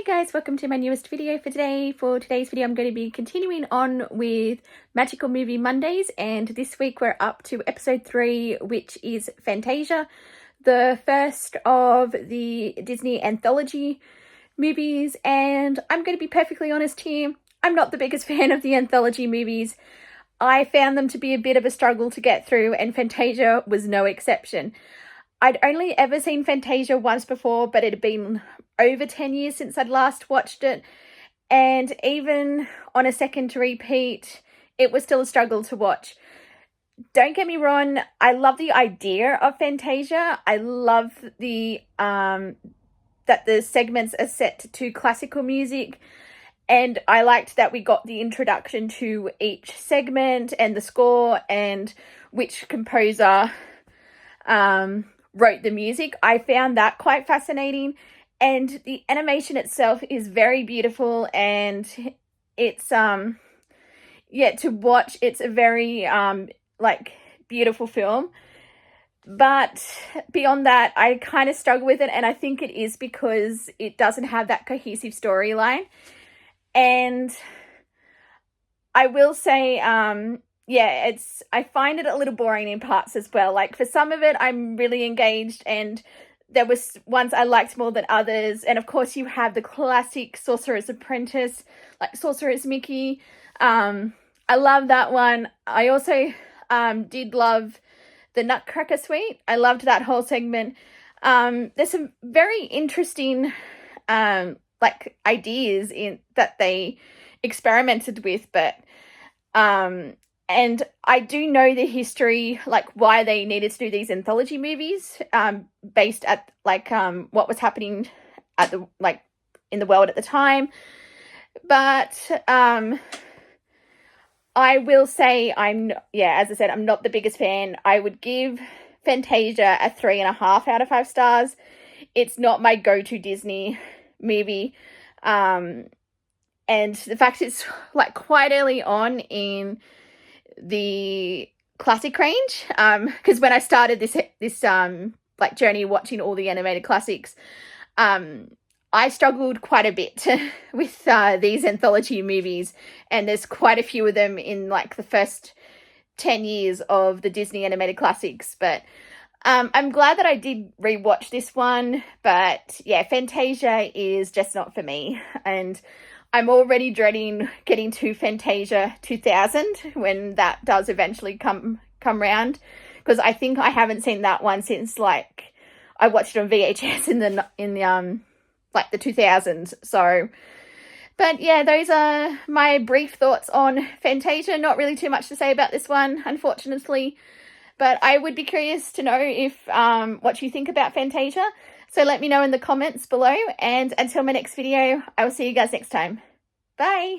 Hey guys, welcome to my newest video for today. For today's video, I'm going to be continuing on with Magical Movie Mondays, and this week we're up to episode 3, which is Fantasia, the first of the Disney anthology movies. And I'm going to be perfectly honest here, I'm not the biggest fan of the anthology movies. I found them to be a bit of a struggle to get through, and Fantasia was no exception. I'd only ever seen Fantasia once before, but it had been over 10 years since I'd last watched it. And even on a second repeat, it was still a struggle to watch. Don't get me wrong, I love the idea of Fantasia. I love the that the segments are set to classical music. And I liked that we got the introduction to each segment and the score and which composer wrote the music. I found that quite fascinating, and the animation itself is very beautiful, and it's to watch, it's a very beautiful film. But beyond that, I kind of struggle with it, and I think it is because it doesn't have that cohesive storyline. And I will say I find it a little boring in parts as well. Like, for some of it, I'm really engaged, and there was ones I liked more than others. And of course, you have the classic Sorcerer's Apprentice, like Sorcerer's Mickey. I love that one. I also did love the Nutcracker Suite. I loved that whole segment. There's some very interesting ideas in that they experimented with, but and I do know the history, like why they needed to do these anthology movies, based at what was happening at the in the world at the time. But I will say as I said, I'm not the biggest fan. I would give Fantasia a 3.5 out of 5 stars. It's not my go-to Disney movie. And the fact it's quite early on in the classic range, because when I started this journey watching all the animated classics, I struggled quite a bit with these anthology movies, and there's quite a few of them in the first 10 years of the Disney animated classics. But I'm glad that I did rewatch this one. But yeah, Fantasia is just not for me, and I'm already dreading getting to Fantasia 2000 when that does eventually come round, because I think I haven't seen that one since I watched it on VHS in the 2000s. So, but yeah, those are my brief thoughts on Fantasia. Not really too much to say about this one, unfortunately, but I would be curious to know if what you think about Fantasia. So let me know in the comments below, and until my next video, I will see you guys next time. Bye!